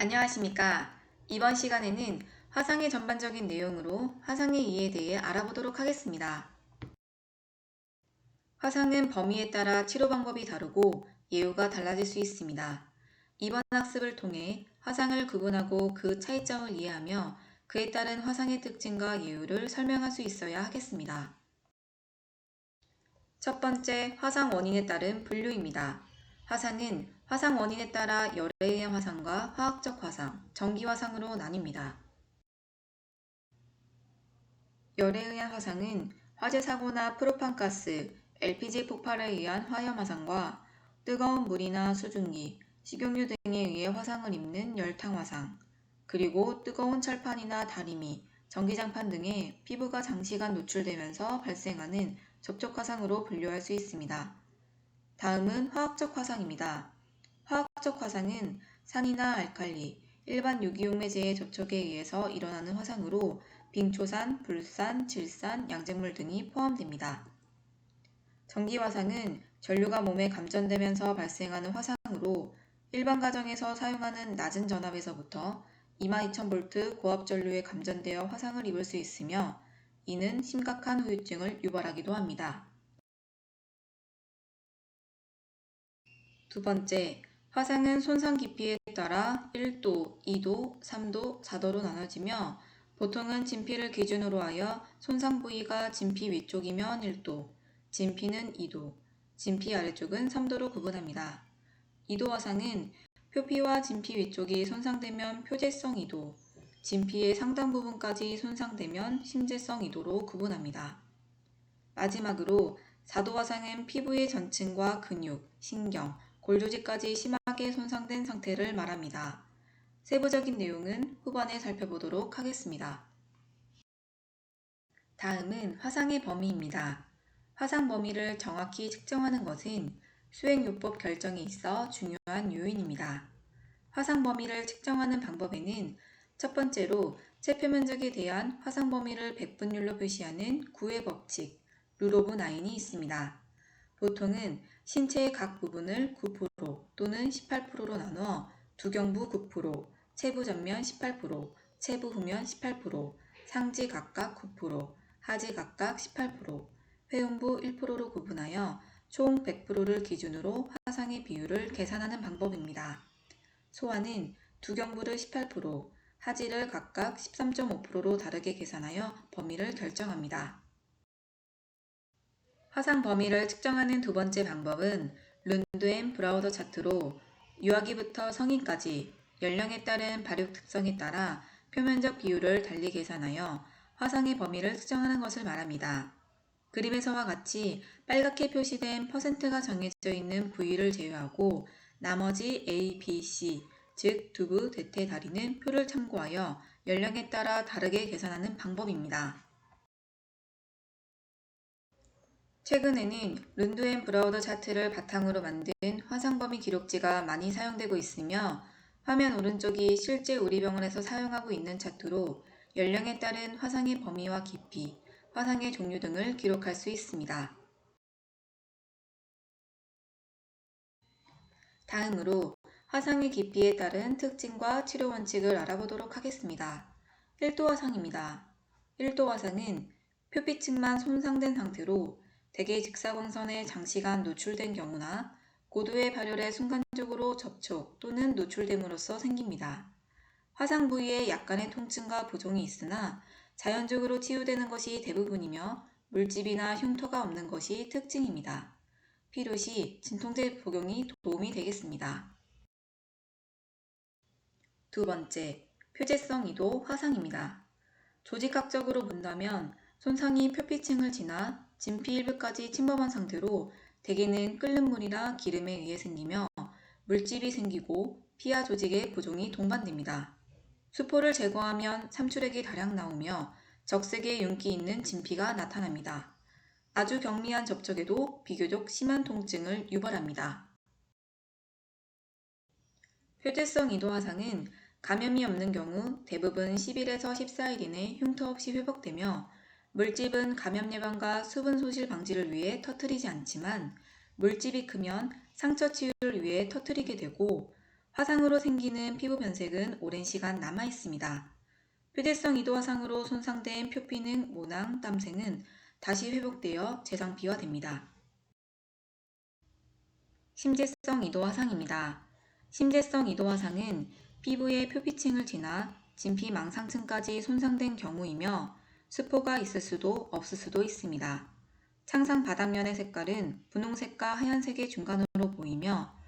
안녕하십니까. 이번 시간에는 화상의 전반적인 내용으로 화상의 이해에 대해 알아보도록 하겠습니다. 화상은 범위에 따라 치료 방법이 다르고 예후가 달라질 수 있습니다. 이번 학습을 통해 화상을 구분하고 그 차이점을 이해하며 그에 따른 화상의 특징과 예후를 설명할 수 있어야 하겠습니다. 첫 번째, 화상 원인에 따른 분류입니다. 화상은 화상 원인에 따라 열에 의한 화상과 화학적 화상, 전기 화상으로 나뉩니다. 열에 의한 화상은 화재 사고나 프로판가스, LPG 폭발에 의한 화염 화상과 뜨거운 물이나 수증기, 식용유 등에 의해 화상을 입는 열탕 화상, 그리고 뜨거운 철판이나 다리미, 전기장판 등에 피부가 장시간 노출되면서 발생하는 접촉 화상으로 분류할 수 있습니다. 다음은 화학적 화상입니다. 화학적 화상은 산이나 알칼리, 일반 유기용매제의 접촉에 의해서 일어나는 화상으로 빙초산, 불산, 질산, 양잿물 등이 포함됩니다. 전기 화상은 전류가 몸에 감전되면서 발생하는 화상으로 일반 가정에서 사용하는 낮은 전압에서부터 22,000V 고압 전류에 감전되어 화상을 입을 수 있으며 이는 심각한 후유증을 유발하기도 합니다. 두 번째, 화상은 손상 깊이에 따라 1도, 2도, 3도, 4도로 나눠지며 보통은 진피를 기준으로 하여 손상 부위가 진피 위쪽이면 1도, 진피는 2도, 진피 아래쪽은 3도로 구분합니다. 2도 화상은 표피와 진피 위쪽이 손상되면 표재성 2도, 진피의 상당 부분까지 손상되면 심재성 2도로 구분합니다. 마지막으로 4도 화상은 피부의 전층과 근육, 신경, 골조직까지 심하게 손상된 상태를 말합니다. 세부적인 내용은 후반에 살펴보도록 하겠습니다. 다음은 화상의 범위입니다. 화상 범위를 정확히 측정하는 것은 수행요법 결정에 있어 중요한 요인입니다. 화상 범위를 측정하는 방법에는 첫 번째로 체표 면적에 대한 화상 범위를 백분율로 표시하는 구의 법칙, 룰 오브 나인이 있습니다. 보통은 신체의 각 부분을 9% 또는 18%로 나누어 두경부 9%, 체부 전면 18%, 체부 후면 18%, 상지 각각 9%, 하지 각각 18%, 회음부 1%로 구분하여 총 100%를 기준으로 화상의 비율을 계산하는 방법입니다. 소화는 두경부를 18%, 하지를 각각 13.5%로 다르게 계산하여 범위를 결정합니다. 화상 범위를 측정하는 두 번째 방법은 룬드 앤 브라우더 차트로 유아기부터 성인까지 연령에 따른 발육 특성에 따라 표면적 비율을 달리 계산하여 화상의 범위를 측정하는 것을 말합니다. 그림에서와 같이 빨갛게 표시된 퍼센트가 정해져 있는 부위를 제외하고 나머지 A, B, C, 즉 두부, 대퇴, 다리는 표를 참고하여 연령에 따라 다르게 계산하는 방법입니다. 최근에는 룬드 앤 브라우더 차트를 바탕으로 만든 화상 범위 기록지가 많이 사용되고 있으며 화면 오른쪽이 실제 우리 병원에서 사용하고 있는 차트로 연령에 따른 화상의 범위와 깊이, 화상의 종류 등을 기록할 수 있습니다. 다음으로 화상의 깊이에 따른 특징과 치료 원칙을 알아보도록 하겠습니다. 1도 화상입니다. 1도 화상은 표피층만 손상된 상태로 대개 직사광선에 장시간 노출된 경우나 고도의 발열에 순간적으로 접촉 또는 노출됨으로써 생깁니다. 화상 부위에 약간의 통증과 부종이 있으나 자연적으로 치유되는 것이 대부분이며 물집이나 흉터가 없는 것이 특징입니다. 필요시 진통제 복용이 도움이 되겠습니다. 두 번째, 표재성 2도 화상입니다. 조직학적으로 본다면 손상이 표피층을 지나 진피 일부까지 침범한 상태로 대개는 끓는 물이나 기름에 의해 생기며 물집이 생기고 피하 조직의 부종이 동반됩니다. 수포를 제거하면 삼출액이 다량 나오며 적색의 윤기 있는 진피가 나타납니다. 아주 경미한 접촉에도 비교적 심한 통증을 유발합니다. 표재성 2도 화상은 감염이 없는 경우 대부분 10일에서 14일 이내 흉터 없이 회복되며 물집은 감염 예방과 수분 소실 방지를 위해 터뜨리지 않지만 물집이 크면 상처 치유를 위해 터뜨리게 되고 화상으로 생기는 피부 변색은 오랜 시간 남아 있습니다. 표재성 이도 화상으로 손상된 표피능, 모낭, 땀새는 다시 회복되어 재상피화됩니다. 심재성 이도 화상입니다. 심재성 이도 화상은 피부의 표피층을 지나 진피망상층까지 손상된 경우이며 수포가 있을 수도 없을 수도 있습니다. 창상 바닥면의 색깔은 분홍색과 하얀색의 중간으로 보이며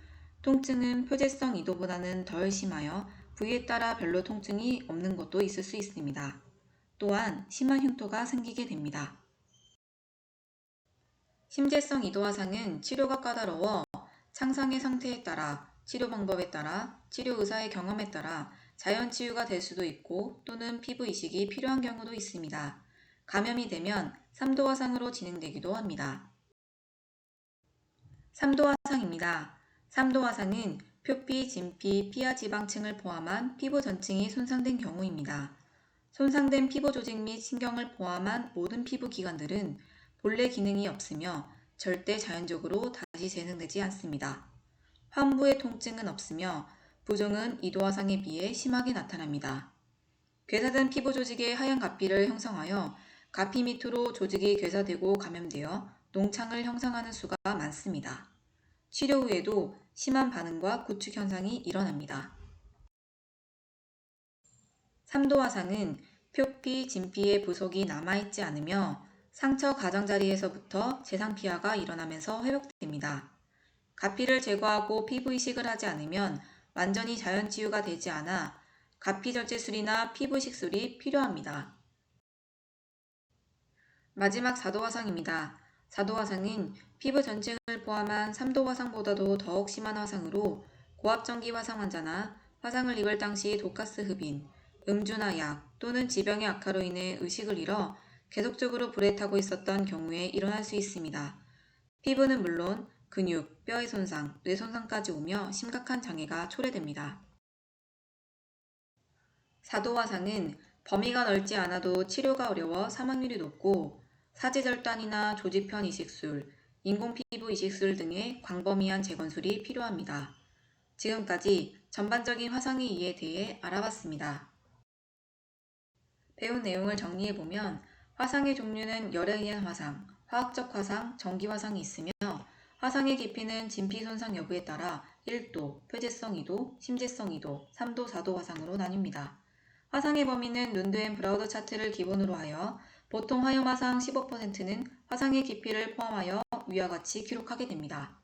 통증은 표재성 이도보다는 덜 심하여 부위에 따라 별로 통증이 없는 것도 있을 수 있습니다. 또한 심한 흉터가 생기게 됩니다. 심재성 이도 화상은 치료가 까다로워 창상의 상태에 따라, 치료 방법에 따라, 치료 의사의 경험에 따라 자연 치유가 될 수도 있고 또는 피부 이식이 필요한 경우도 있습니다. 감염이 되면 3도 화상으로 진행되기도 합니다. 3도 화상입니다. 3도 화상은 표피, 진피, 피하 지방층을 포함한 피부 전층이 손상된 경우입니다. 손상된 피부 조직 및 신경을 포함한 모든 피부 기관들은 본래 기능이 없으며 절대 자연적으로 다시 재생되지 않습니다. 환부의 통증은 없으며 부종은 이도 화상에 비해 심하게 나타납니다. 괴사된 피부 조직의 하얀 가피를 형성하여 가피 밑으로 조직이 괴사되고 감염되어 농창을 형성하는 수가 많습니다. 치료 후에도 심한 반응과 구축 현상이 일어납니다. 3도 화상은 표피, 진피의 부속이 남아있지 않으며 상처 가장자리에서부터 재상피화가 일어나면서 회복됩니다. 가피를 제거하고 피부 이식을 하지 않으면 완전히 자연치유가 되지 않아 가피절제술이나 피부이식술이 필요합니다. 마지막 4도 화상입니다. 4도 화상은 피부 전층을 포함한 3도 화상보다도 더욱 심한 화상으로 고압전기 화상 환자나 화상을 입을 당시 독가스 흡인, 음주나 약 또는 지병의 악화로 인해 의식을 잃어 계속적으로 불에 타고 있었던 경우에 일어날 수 있습니다. 피부는 물론 근육, 뼈의 손상, 뇌 손상까지 오며 심각한 장애가 초래됩니다. 4도 화상은 범위가 넓지 않아도 치료가 어려워 사망률이 높고 사지절단이나 조직편 이식술, 인공피부 이식술 등의 광범위한 재건술이 필요합니다. 지금까지 전반적인 화상의 이해에 대해 알아봤습니다. 배운 내용을 정리해보면 화상의 종류는 열에 의한 화상, 화학적 화상, 전기 화상이 있으며 화상의 깊이는 진피 손상 여부에 따라 1도, 표재성 2도, 심재성 2도, 3도, 4도 화상으로 나뉩니다. 화상의 범위는 룬드앤 브라우더 차트를 기본으로 하여 보통 화염 화상 15%는 화상의 깊이를 포함하여 위와 같이 기록하게 됩니다.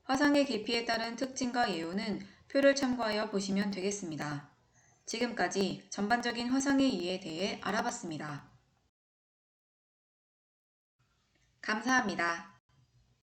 화상의 깊이에 따른 특징과 예우는 표를 참고하여 보시면 되겠습니다. 지금까지 전반적인 화상의 이해에 대해 알아봤습니다. 감사합니다.